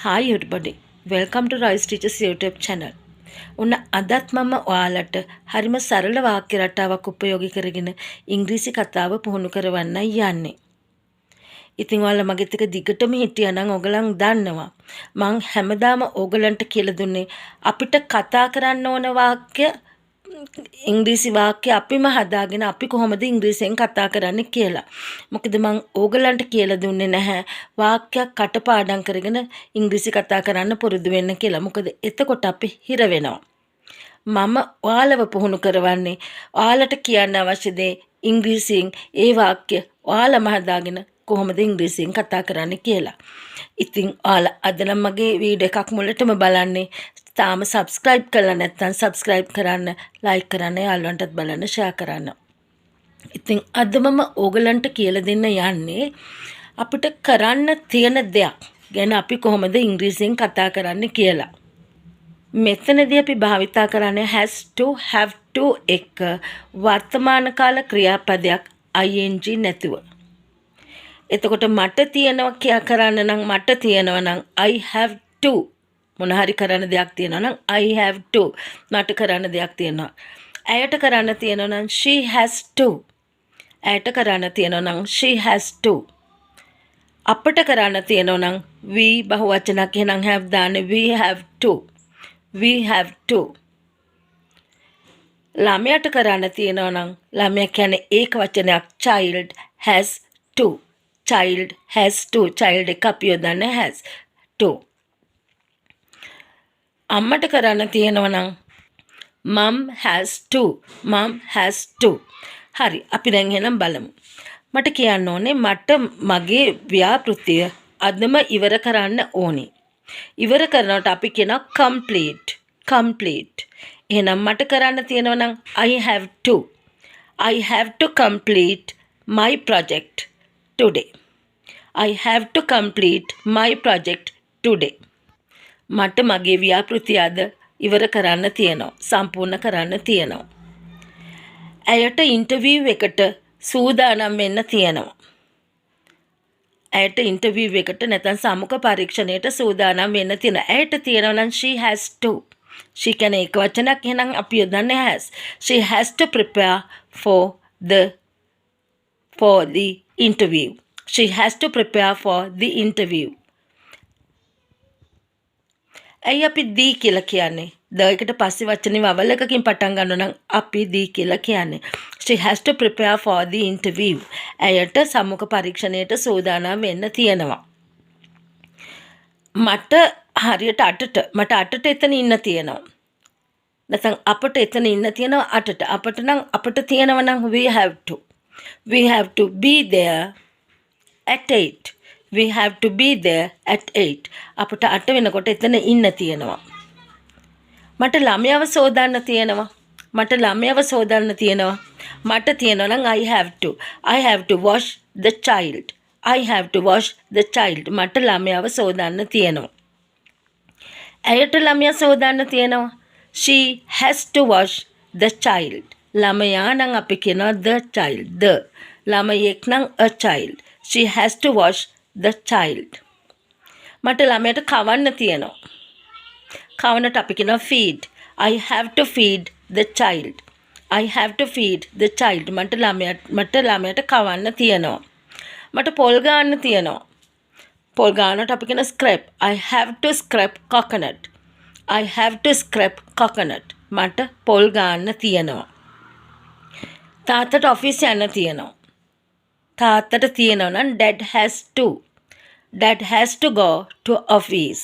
Hi everybody, welcome to Royce Teacher's YouTube channel. උන්න අදත් මම ඔයාලට හරිම සරල වාක්‍ය රටාවක් උපයෝගී කරගෙන ඉංග්‍රීසි කතාව පුහුණු කරවන්නයි යන්නේ. ඉතින් ඔයාලා මගෙත් එක්ක දිගටම හිටියා නම් ඔයගලන් දන්නවා. මං හැමදාම ඔයගලන්ට කියලා දුන්නේ අපිට කතා කරන්න ඕන වාක්‍ය ඉංග්‍රීසි වාක්‍ය අපිම හදාගෙන අපි කොහොමද ඉංග්‍රීසියෙන් කතා කරන්නේ කියලා. මොකද මං ඕගලන්ට කියලා දුන්නේ නැහැ වාක්‍යයක් කටපාඩම් කරගෙන ඉංග්‍රීසි කතා කරන්න පුරුදු වෙන්න කියලා. මොකද එතකොට අපි හිර වෙනවා. මම ඔයාලව පුහුණු කරවන්නේ ඔයාලට කියන්න අවශ්‍ය දේ ඉංග්‍රීසියෙන් ඒ වාක්‍ය ඔයාලම හදාගෙන කොහොමද ඉංග්‍රීසියෙන් කතා කරන්නේ කියලා. ඉතින් ඔයාලා අද නම් මගේ වීඩියෝ එකක් මුලටම බලන්නේ. තාම subscribe කරලා නැත්නම් subscribe කරන්න, like කරන්න, යාළුවන්ටත් බලන්න, share කරන්න. ඉතින් අද මම ඕගලන්ට කියලා දෙන්න යන්නේ අපිට කරන්න තියෙන දෙයක් ගැන අපි කොහොමද ඉංග්‍රීසියෙන් කතා කරන්න කියලා. මෙතනදී අපි භාවිතා කරන්නේ has to, have to එක වර්තමාන කාල ක්‍රියාපදයක් ing නැතුව. එතකොට මට තියෙනවා කියා කරන්න නම් මට තියෙනවා නම් I have to මොන හරි කරන්න දෙයක් තියෙනවා නම් I have to මට කරන්න දෙයක් තියෙනවා. ඇයට කරන්න තියෙනවා නම් she has to. ඇයට කරන්න තියෙනවා නම් she has to. අපට කරන්න තියෙනවා නම් we බහුවචනයක් එහෙනම් have දාන්නේ we have to. We have to. ළමයාට කරන්න තියෙනවා නම් ළමයා කියන්නේ ඒක වචනයක් child has to. Child has to. Child එක අපි යොදන්නේ has to. අම්මට කරන්න තියෙනවා නම් mum has to. Mum has to. හරි අපි දැන් එහෙනම් බලමු. මට කියන්න ඕනේ මට මගේ ව්‍යාපෘතිය අදම ඉවර කරන්න ඕනේ. ඉවර කරනකොට අපි කියනවා complete. Complete. එහෙනම් මට කරන්න තියෙනවා නම් I have to. I have to complete my project today. I have to complete my project today. මට මගේ ව්‍යාපෘතිය අද ඉවර කරන්න තියෙනවා. සම්පූර්ණ කරන්න තියෙනවා. ඇයට ඉන්ටර්විව් එකට සූදානම් වෙන්න තියෙනවා. ඇයට ඉන්ටර්විව් එකට නැත්නම් සමුක පරීක්ෂණයට සූදානම් වෙන්න තියෙනවා. ඇයට තියෙනවා නම් she has to. she කියන්නේ එක වචනයක් එහෙනම් අපි යොදන්නේ has. she has to prepare for the interview. she has to prepare for the interview. ඇයි අපි දී කියලා කියන්නේ? ද එකට පස්සේ වචනේ වවල් එකකින් පටන් ගන්නවා නම් අපි දී කියලා කියන්නේ. she has to prepare for the interview. ඇයට සම්මුඛ පරීක්ෂණයට සූදානම් වෙන්න තියෙනවා. මට හරියට මට අටට එතන ඉන්න තියෙනවා. නැත්නම් අපට එතන ඉන්න තියෙනවා අටට. අපට තියෙනවා නම් we have to. We have to be there at 8. We have to be there at 8. අපට 8 වෙනකොට එතන ඉන්න තියෙනවා. මට ළමයව සෝදාන්න තියෙනවා. මට තියෙනවා නම් I have to. I have to wash the child. I have to wash the child. මට ළමයව සෝදාන්න තියෙනවා. ඇයට ළමයා සෝදාන්න තියෙනවා. She has to wash the child. ළමයා නම් අපි කියනවා the child. the ළමයෙක් නම් a child. She has to wash the child. මට ළමයට කවන්න තියෙනවා. කවන්නට අපි කියනවා feed. I have to feed the child. I have to feed the child. මට ළමයට කවන්න තියෙනවා. මට පොල් ගන්න තියෙනවා. පොල් ගන්නට අපි කියනවා scrape. I have to scrape coconut. I have to scrape coconut. මට පොල් ගන්න තියෙනවා. තාත්තට ඔෆිස් යන්න තියෙනවා. තාත්තට තියෙනවා නම් dad has to. Dad has to go to office.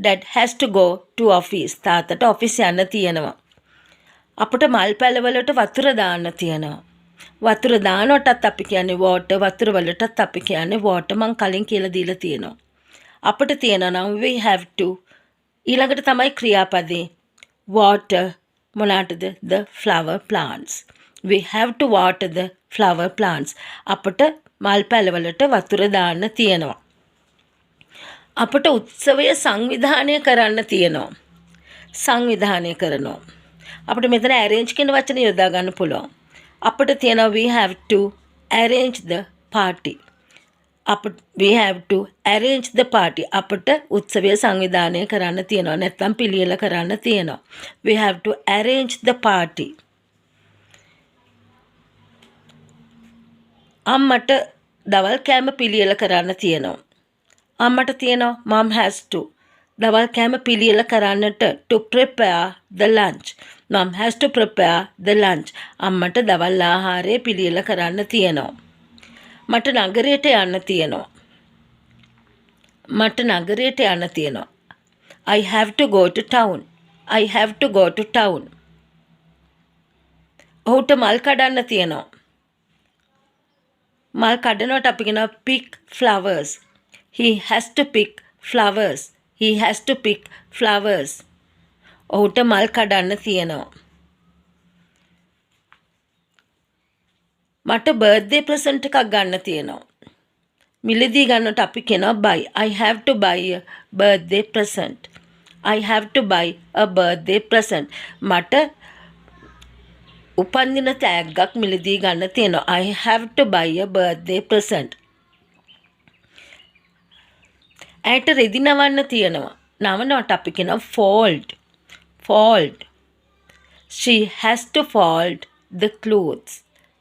Dad has to go to office. තාත්තට ඔෆිස් යන්න තියෙනවා. අපිට මල් පැලවලට වතුර දාන්න තියෙනවා. වතුර දානකොටත් අපි කියන්නේ water. වතුර වලටත් අපි කියන්නේ water. මං කලින් කියලා දීලා තියෙනවා. අපිට තියෙනවා නම් we have to. ඊළඟට තමයි ක්‍රියාපදේ water මොනකටද? the flower plants. We have to water the flower plants. අපට මල් පැලවලට වතුර දාන්න තියෙනවා. අපට උත්සවය සංවිධානය කරන්න තියෙනවා. සංවිධානය කරනවා. අපිට මෙතන arrange කියන වචනේ යොදා ගන්න පුළුවන්. අපිට තියෙනවා we have to arrange the party. we have to arrange the party. අපට උත්සවය සංවිධානය කරන්න තියෙනවා. නැත්නම් පිළියෙල කරන්න තියෙනවා. We have to arrange the party. අම්මට දවල් කෑම පිළියෙල කරන්න තියෙනවා. අම්මට තියෙනවා mom has to දවල් කෑම පිළියෙල කරන්නට to prepare the lunch. mom has to prepare the lunch. අම්මට දවල් ආහාරය පිළියෙල කරන්න තියෙනවා. මට නගරයට යන්න තියෙනවා. මට නගරයට යන්න තියෙනවා. I have to go to town. I have to go to town. ඔහුට මල් කඩන්න තියෙනවා. මල් කඩනවට අපි කියනවා pick flowers. He has to pick flowers. He has to pick flowers. ඔහුට මල් කඩන්න තියෙනවා. මට බර්ත්ඩේ ප්‍රසන්ට් එකක් ගන්න තියෙනවා. මිලදී ගන්නට අපි කියනවා buy. I have to buy a birthday present. I have to buy a birthday present. මට උපන්දින තෑග්ගක් මිලදී ගන්න තියෙනවා. I have to buy a birthday present. ඇයට රෙදි නවන්න තියෙනවා. නවනවට අපි කියනවා fold. Fold. She has to fold the clothes.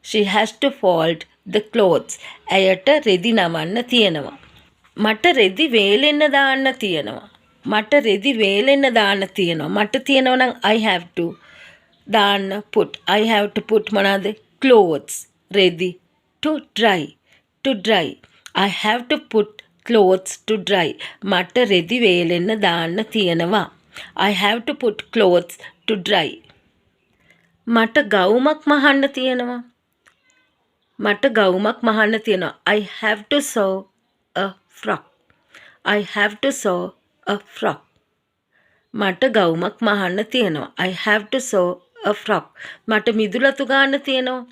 She has to fold the clothes. ඇයට රෙදි නවන්න තියෙනවා. මට රෙදි වේලෙන්න දාන්න තියෙනවා. මට රෙදි වේලෙන්න දාන්න තියෙනවා. මට තියෙනවා නම් I have to දාන්න put. I have to put මොනවාද? clothes. රෙදි to dry. To dry. I have to put clothes to dry. මට රෙදි වේලෙන්න දාන්න තියෙනවා. I have to put clothes to dry. මට ගවුමක් මහන්න තියෙනවා. මට ගවුමක් මහන්න තියෙනවා. I have to sew a frock. I have to sew a frock. මට ගවුමක් මහන්න තියෙනවා. I have to sew a frock. මට මිදුලතු ගන්න තියෙනවා.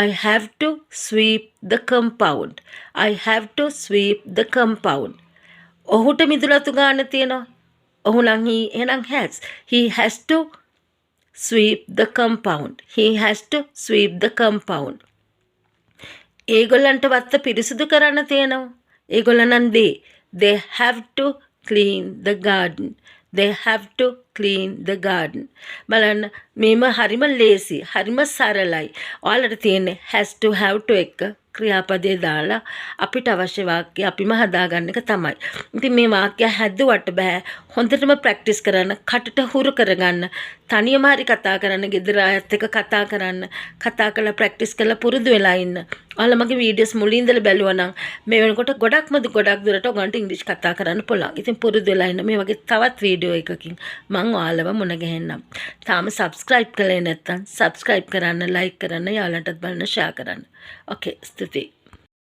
I have to sweep the compound. I have to sweep the compound. ඔහුට මිදුලතු ගන්න තියෙනවා. ඔහු නම් එහෙනම් has. He has to sweep the compound. He has to sweep the compound. ඒගොල්ලන්ට වත්ත පිරිසිදු කරන්න තියෙනවා. ඒගොල්ලන් නම් they have to clean the garden. They have to clean the garden. බලන්න මේම හරිම ලේසි, හරිම සරලයි. ඔයාලට තියෙන්නේ has to have to එක ක්‍රියාපදේ දාලා අපිට අවශ්‍ය වාක්‍ය අපිම හදාගන්න එක තමයි. ඉතින් මේ වාක්‍ය හැදුවට බෑ. හොඳටම ප්‍රැක්ටිස් කරන්න, කටට හුරු කරගන්න, තනියම හරි කතා කරන්න, ගෙදර අයත් එක්ක කතා කරන්න, කතා කරලා ප්‍රැක්ටිස් කරලා පුරුදු වෙලා ඉන්න. ඔයාලා මගේ වීඩියෝස් මුලින් ඉඳලා බැලුවා නම් මේ වෙනකොට ගොඩක් දුරට ඔයගන්ට ඉංග්‍රීසි කතා කරන්න පුළුවන්. ඉතින් පුරුදු වෙලා ඉන්න. මේ වගේ තවත් වීඩියෝ එකකින් මම ඔයාලව මුණ ගැහෙන්නම්. තාම subscribe කළේ නැත්නම් subscribe කරන්න, like කරන්න, යාළුවන්ටත් බලන්න, share කරන්න. Okay, ස්තුතියි.